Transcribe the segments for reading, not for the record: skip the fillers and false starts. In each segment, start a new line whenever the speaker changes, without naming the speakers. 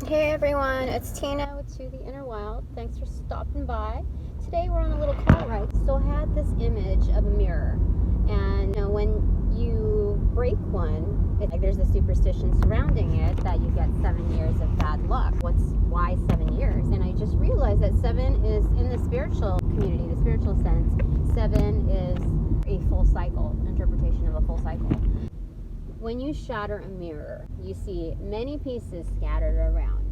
Hey everyone, it's Tina with To the Inner Wild. Thanks for stopping by. Today we're on a little car ride. So I had this image of a mirror, and when you break one, it's like there's a superstition surrounding it that you get 7 years of bad luck. Why 7 years? And I just realized that 7 is in the spiritual community, the spiritual sense. 7 is a full cycle, interpretation of a full cycle. When you shatter a mirror, you see many pieces scattered around.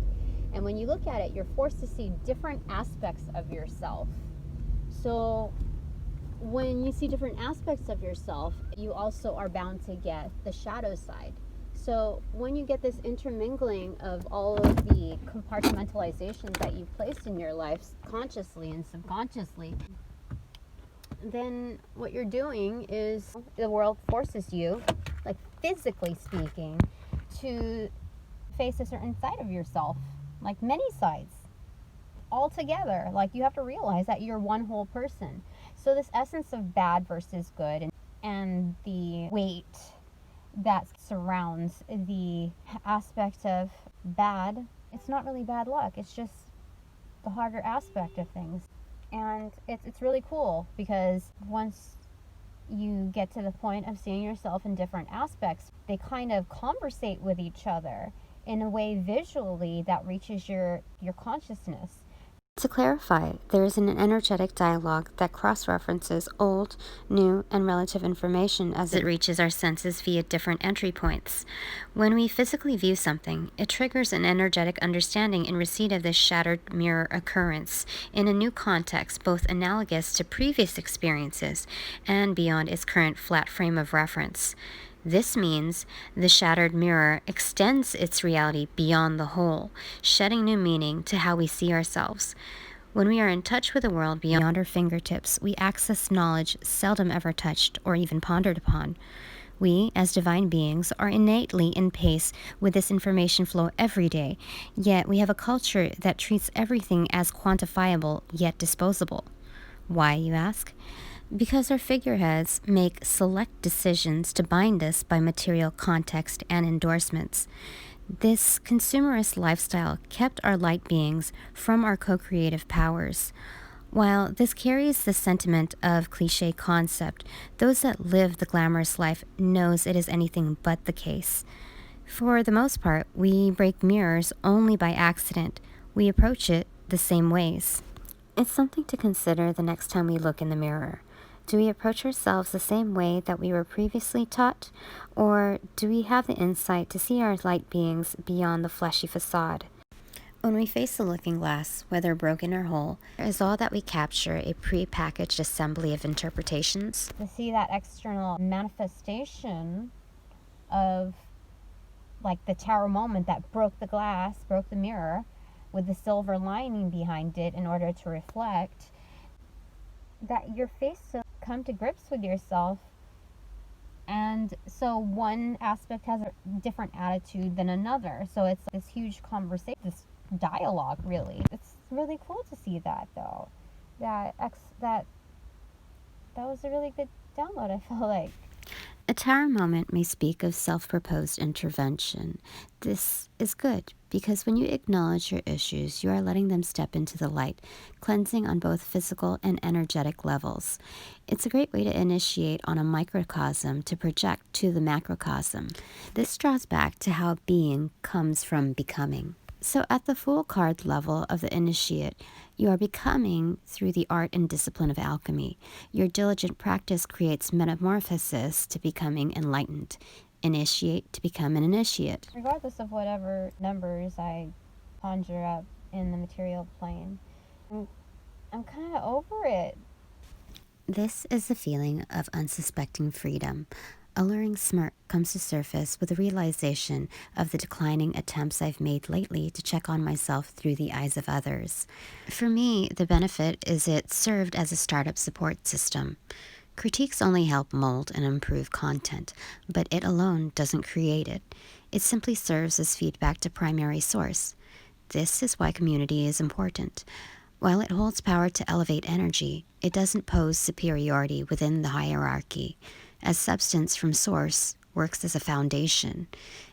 And when you look at it, you're forced to see different aspects of yourself. So when you see different aspects of yourself, you also are bound to get the shadow side. So when you get this intermingling of all of the compartmentalizations that you've placed in your life, consciously and subconsciously, then what you're doing is the world forces you, like physically speaking, to face a certain side of yourself, like many sides all together. Like you have to realize that you're one whole person. So this essence of bad versus good and the weight that surrounds the aspect of bad, it's not really bad luck, it's just the harder aspect of things. And it's really cool because once you get to the point of seeing yourself in different aspects, they kind of conversate with each other in a way visually that reaches your consciousness.
To clarify, there is an energetic dialogue that cross-references old, new, and relative information as it reaches our senses via different entry points. When we physically view something, it triggers an energetic understanding in receipt of this shattered mirror occurrence in a new context, both analogous to previous experiences and beyond its current flat frame of reference. This means the shattered mirror extends its reality beyond the whole, shedding new meaning to how we see ourselves. When we are in touch with the world beyond our fingertips, we access knowledge seldom ever touched or even pondered upon. We, as divine beings, are innately in pace with this information flow every day, yet we have a culture that treats everything as quantifiable yet disposable. Why, you ask? Because our figureheads make select decisions to bind us by material context and endorsements. This consumerist lifestyle kept our light beings from our co-creative powers. While this carries the sentiment of cliché concept, those that live the glamorous life knows it is anything but the case. For the most part, we break mirrors only by accident. We approach it the same ways. It's something to consider the next time we look in the mirror. Do we approach ourselves the same way that we were previously taught? Or do we have the insight to see our light beings beyond the fleshy facade? When we face the looking glass, whether broken or whole, is all that we capture a pre-packaged assembly of interpretations?
To see that external manifestation of like the tower moment that broke the glass, broke the mirror, with the silver lining behind it in order to reflect, that you're faced to come to grips with yourself. And so one aspect has a different attitude than another. So it's this huge conversation, this dialogue, really. It's really cool to see that, though. That was a really good download, I feel like.
A tower moment may speak of self-proposed intervention. This is good because when you acknowledge your issues, you are letting them step into the light, cleansing on both physical and energetic levels. It's a great way to initiate on a microcosm to project to the macrocosm. This draws back to how being comes from becoming. So at the full card level of the initiate, you are becoming through the art and discipline of alchemy. Your diligent practice creates metamorphosis to becoming enlightened. Initiate to become an initiate.
Regardless of whatever numbers I conjure up in the material plane, I'm kind of over it.
This is the feeling of unsuspecting freedom. A luring smirk comes to surface with the realization of the declining attempts I've made lately to check on myself through the eyes of others. For me, the benefit is it served as a startup support system. Critiques only help mold and improve content, but it alone doesn't create it. It simply serves as feedback to primary source. This is why community is important. While it holds power to elevate energy, it doesn't pose superiority within the hierarchy. As substance from source, works as a foundation.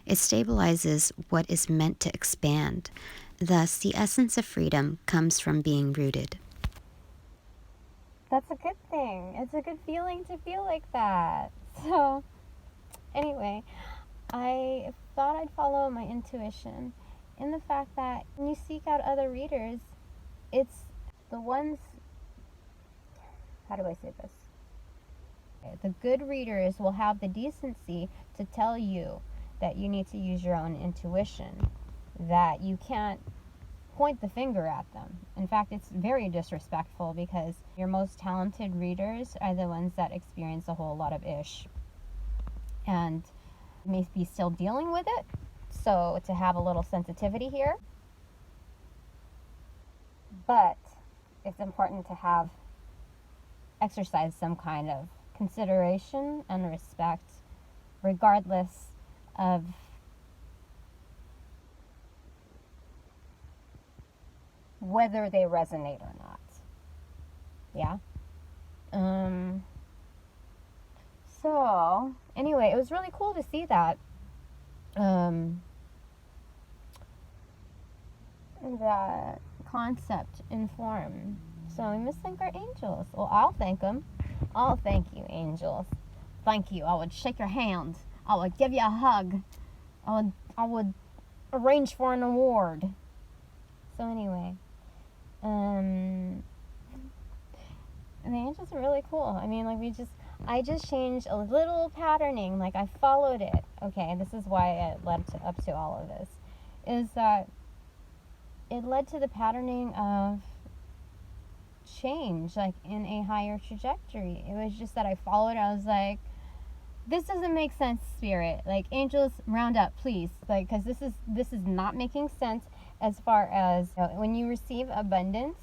It stabilizes what is meant to expand. Thus, the essence of freedom comes from being rooted.
That's a good thing. It's a good feeling to feel like that. So, anyway, I thought I'd follow my intuition in the fact that when you seek out other readers, it's the ones, how do I say this? The good readers will have the decency to tell you that you need to use your own intuition, that you can't point the finger at them. In fact, it's very disrespectful because your most talented readers are the ones that experience a whole lot of ish and may be still dealing with it. So to have a little sensitivity here. But it's important to have exercise some kind of consideration and respect regardless of whether they resonate or not. Yeah. So anyway, it was really cool to see that that concept in form. So we must thank our angels. Well, I'll thank them. I'll thank you, angels. Thank you. I would shake your hand. I would give you a hug. I would arrange for an award. So anyway, and the angels are really cool. I mean, like I just changed a little patterning. Like I followed it. Okay, this is why it led up to all of this. Is that it led to the patterning of change, like in a higher trajectory. It was just that I followed. I was like, this doesn't make sense, spirit. Like, angels, round up, please. Like, because this is not making sense as far as when you receive abundance,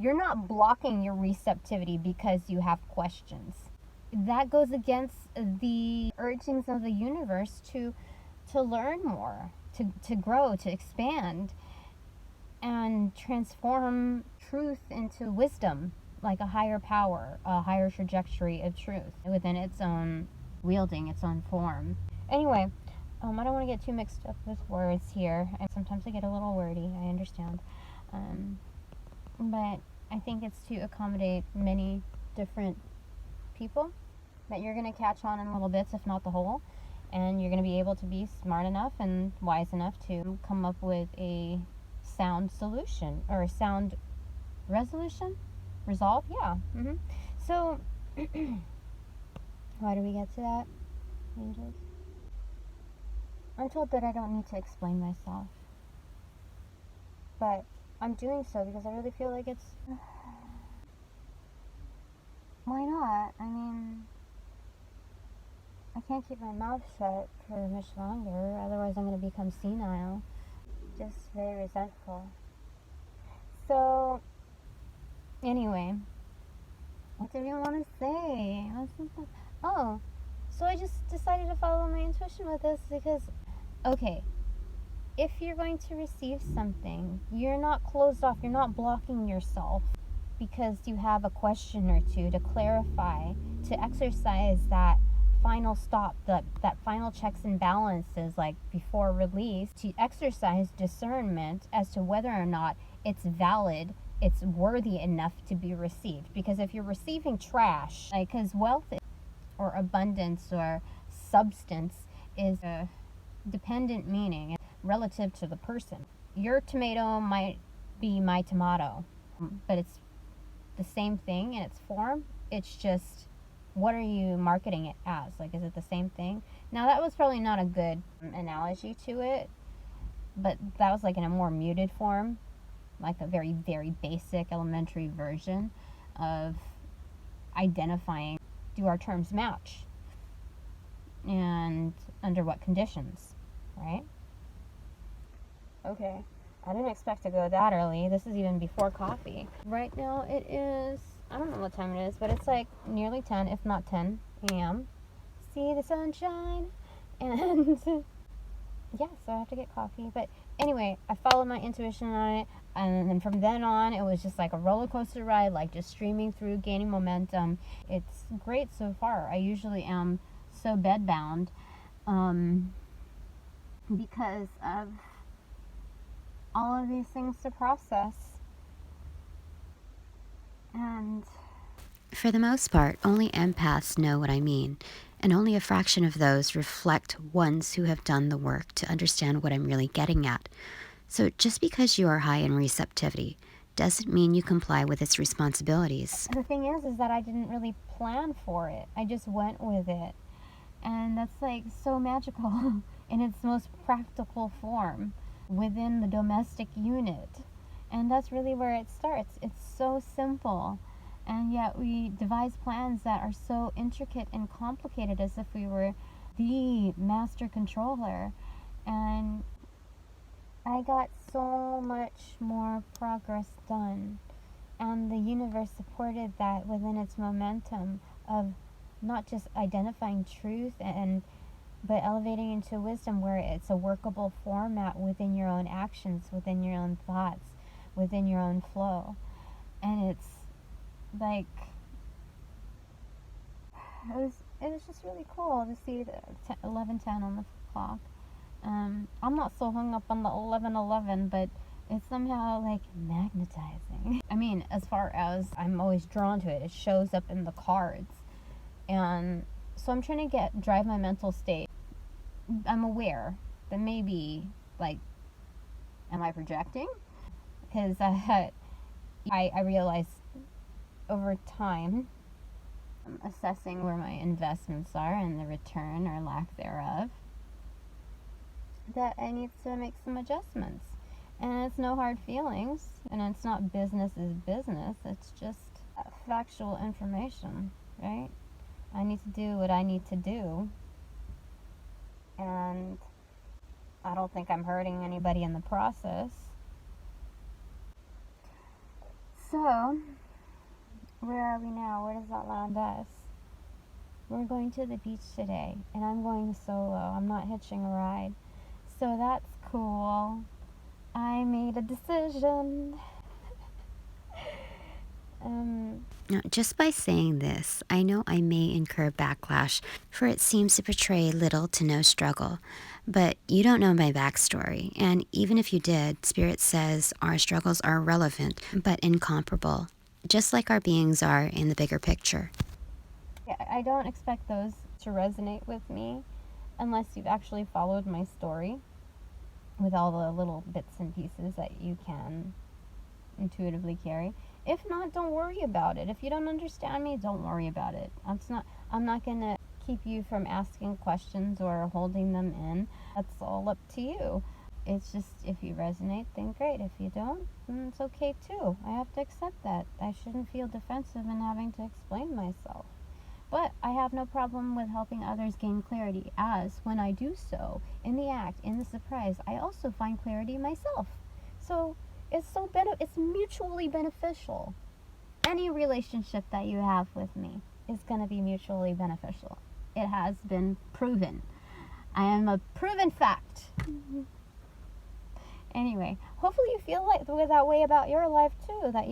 you're not blocking your receptivity because you have questions. That goes against the urgings of the universe to learn more, to grow, to expand, and transform truth into wisdom, like a higher power, a higher trajectory of truth within its own wielding, its own form. Anyway, I don't want to get too mixed up with words here. And sometimes I get a little wordy, I understand. But I think it's to accommodate many different people that you're going to catch on in little bits, if not the whole. And you're going to be able to be smart enough and wise enough to come up with a sound solution or a sound resolution? Resolve? Yeah. So, why do we get to that, angels? I'm told that I don't need to explain myself. But I'm doing so because I really feel like it's... Why not? I mean, I can't keep my mouth shut for much longer, otherwise I'm going to become senile. Just very resentful. So, anyway, what did we want to say? Oh, so I just decided to follow my intuition with this because, okay, if you're going to receive something, you're not closed off, you're not blocking yourself because you have a question or two to clarify, to exercise that final stop, that final checks and balances, like before release, to exercise discernment as to whether or not it's valid, it's worthy enough to be received. Because if you're receiving trash, like, because wealth or abundance or substance is a dependent meaning relative to the person. Your tomato might be my tomato, but it's the same thing in its form. It's just, what are you marketing it as? Like, is it the same thing? Now, that was probably not a good analogy to it, but that was like in a more muted form, like a very, very basic elementary version of identifying, do our terms match? And under what conditions, right? Okay, I didn't expect to go that early. This is even before coffee. Right now it is, I don't know what time it is, but it's like nearly 10, if not 10 a.m. See the sunshine. And yeah, so I have to get coffee. But anyway, I followed my intuition on it. And then from then on, it was just like a roller coaster ride, like just streaming through, gaining momentum. It's great so far. I usually am so bedbound because of all of these things to process. And
For the most part, only empaths know what I mean, and only a fraction of those reflect ones who have done the work to understand what I'm really getting at. So just because you are high in receptivity doesn't mean you comply with its responsibilities.
the thing is that I didn't really plan for it. I just went with it. And that's like so magical in its most practical form within the domestic unit. And that's really where it starts. It's so simple. And yet we devise plans that are so intricate and complicated as if we were the master controller. And I got so much more progress done. And the universe supported that within its momentum of not just identifying truth but elevating into wisdom, where it's a workable format within your own actions, within your own thoughts, within your own flow. And it's like it was just really cool to see the 11:10 on the clock. I'm not so hung up on the 11:11, but it's somehow like magnetizing. I mean, as far as I'm always drawn to it, it shows up in the cards. And so I'm trying to drive my mental state. I'm aware that maybe, like, am I projecting? Because I realized over time, assessing where my investments are and the return or lack thereof, that I need to make some adjustments. And it's no hard feelings, and it's not business is business, it's just factual information, right? I need to do what I need to do, and I don't think I'm hurting anybody in the process. So, where are we now? Where does that land us? We're going to the beach today, and I'm going solo. I'm not hitching a ride. So that's cool. I made a decision.
Now, just by saying this, I know I may incur backlash, for it seems to portray little to no struggle. But you don't know my backstory, and even if you did, Spirit says our struggles are relevant but incomparable, just like our beings are in the bigger picture.
Yeah, I don't expect those to resonate with me unless you've actually followed my story with all the little bits and pieces that you can intuitively carry. If not, don't worry about it. If you don't understand me, don't worry about it. I'm not gonna keep you from asking questions or holding them in. That's all up to you. It's just, if you resonate, then great. If you don't, then it's okay too. I have to accept that. I shouldn't feel defensive in having to explain myself. But I have no problem with helping others gain clarity, as when I do so, in the act, in the surprise, I also find clarity myself. So it's mutually beneficial. Any relationship that you have with me is going to be mutually beneficial. It has been proven. I am a proven fact. Anyway, hopefully you feel like that way about your life too, that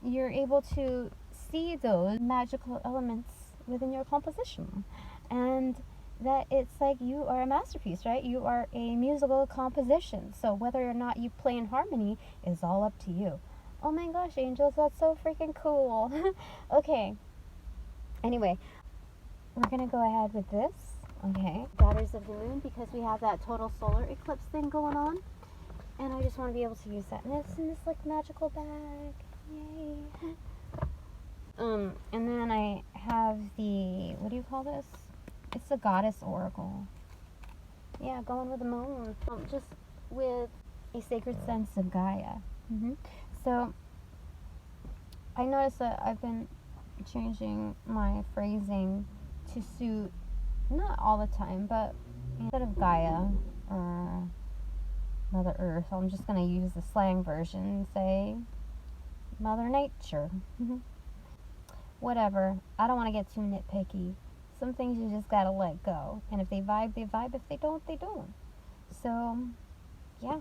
you're able to see those magical elements within your composition, and that it's like you are a masterpiece, right? You are a musical composition. So whether or not you play in harmony is all up to you. Oh my gosh, angels, that's so freaking cool. Okay. Anyway, we're gonna go ahead with this. Okay. Daughters of the Moon, because we have that total solar eclipse thing going on. And I just want to be able to use that. And it's in this like magical bag. Yay. And then I have the, what do you call this? It's the Goddess Oracle. Yeah, going with the moon. Just with a sacred sense of Gaia. So, I noticed that I've been changing my phrasing to suit, not all the time, but instead of Gaia or Mother Earth, I'm just going to use the slang version and say Mother Nature. Whatever. I don't want to get too nitpicky. Some things you just gotta let go. And if they vibe, they vibe. If they don't, they don't. So, yeah.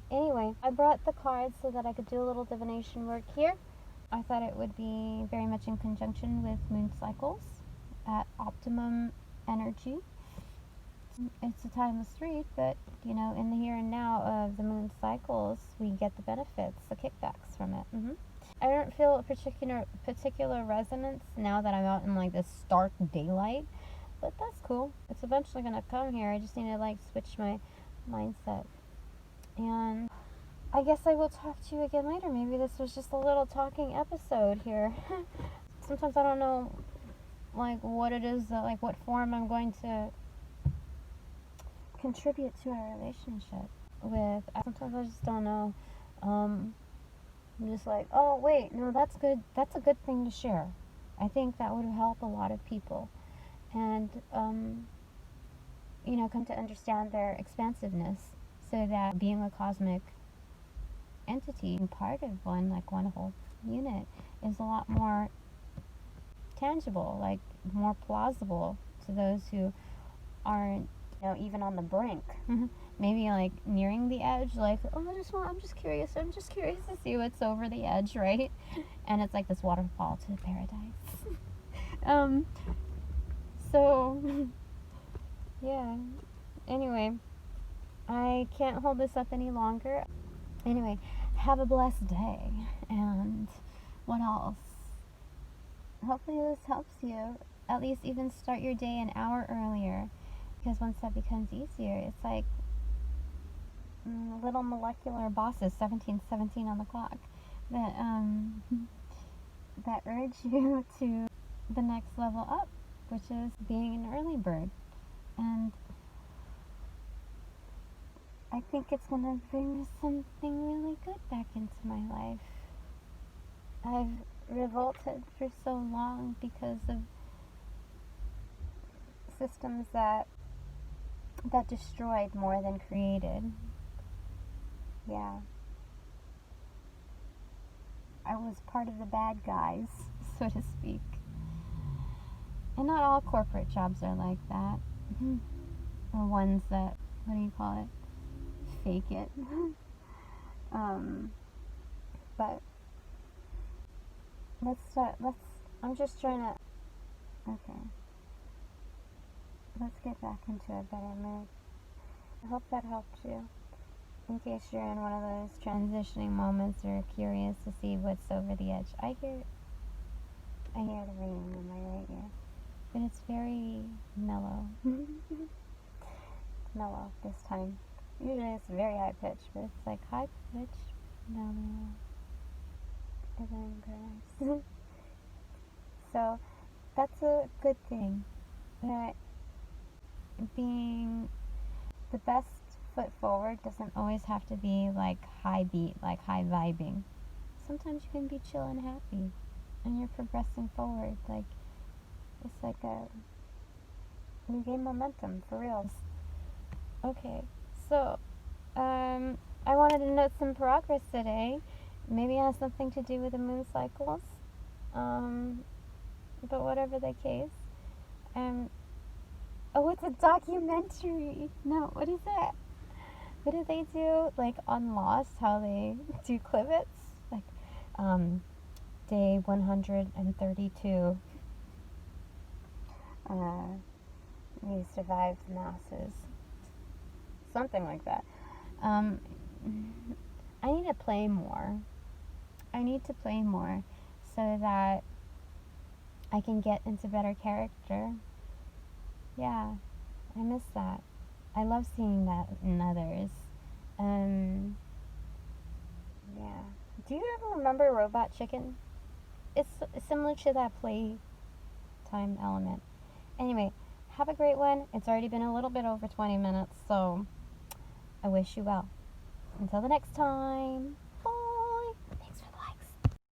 Anyway, I brought the cards so that I could do a little divination work here. I thought it would be very much in conjunction with moon cycles at optimum energy. It's a timeless read, but you know, in the here and now of the moon cycles, we get the benefits, the kickbacks from it. I don't feel a particular resonance now that I'm out in like this stark daylight, but that's cool. It's eventually gonna come here. I just need to like switch my mindset. And I guess I will talk to you again later. Maybe this was just a little talking episode here. Sometimes I don't know like what it is that, like what form I'm going to contribute to our relationship with. Sometimes I just don't know. I'm just like, oh wait, no, that's good. That's a good thing to share. I think that would help a lot of people, and you know, come to understand their expansiveness, so that being a cosmic entity and part of one, like one whole unit, is a lot more tangible, like more plausible to those who aren't, you know, even on the brink. Maybe like nearing the edge, like, oh, I'm just curious to see what's over the edge, right? And it's like this waterfall to paradise. So yeah, anyway, I can't hold this up any longer. Anyway, have a blessed day. And what else? Hopefully this helps you at least even start your day an hour earlier, because once that becomes easier, it's like little molecular bosses, 1717 on the clock, that that urge you to the next level up, which is being an early bird. And I think it's going to bring something really good back into my life. I've revolted for so long because of systems that destroyed more than created. Yeah. I was part of the bad guys, so to speak. And not all corporate jobs are like that. Or ones that, what do you call it? Fake it. But I'm just trying to, okay. Let's get back into a better mood. I hope that helped you. In case you're in one of those transitioning moments or curious to see what's over the edge. I hear the ringing in my right ear. But it's very mellow. Mellow this time. Usually it's very high pitch, but it's like high pitch, mellow. And then grass. So that's a good thing. That being the best foot forward doesn't always have to be like high beat, like high vibing. Sometimes you can be chill and happy, and you're progressing forward. Like it's like you gain momentum for real. Okay, so I wanted to note some progress today. Maybe it has something to do with the moon cycles. But whatever the case, oh, it's a documentary. No, what is it? What do they do? Like on Lost, how they do clivets? Like, day 132. You survived the masses. Something like that. I need to play more. I need to play more so that I can get into better character. Yeah, I miss that. I love seeing that in others. Yeah. Do you ever remember Robot Chicken? It's similar to that playtime element. Anyway, have a great one. It's already been a little bit over 20 minutes, so I wish you well. Until the next time.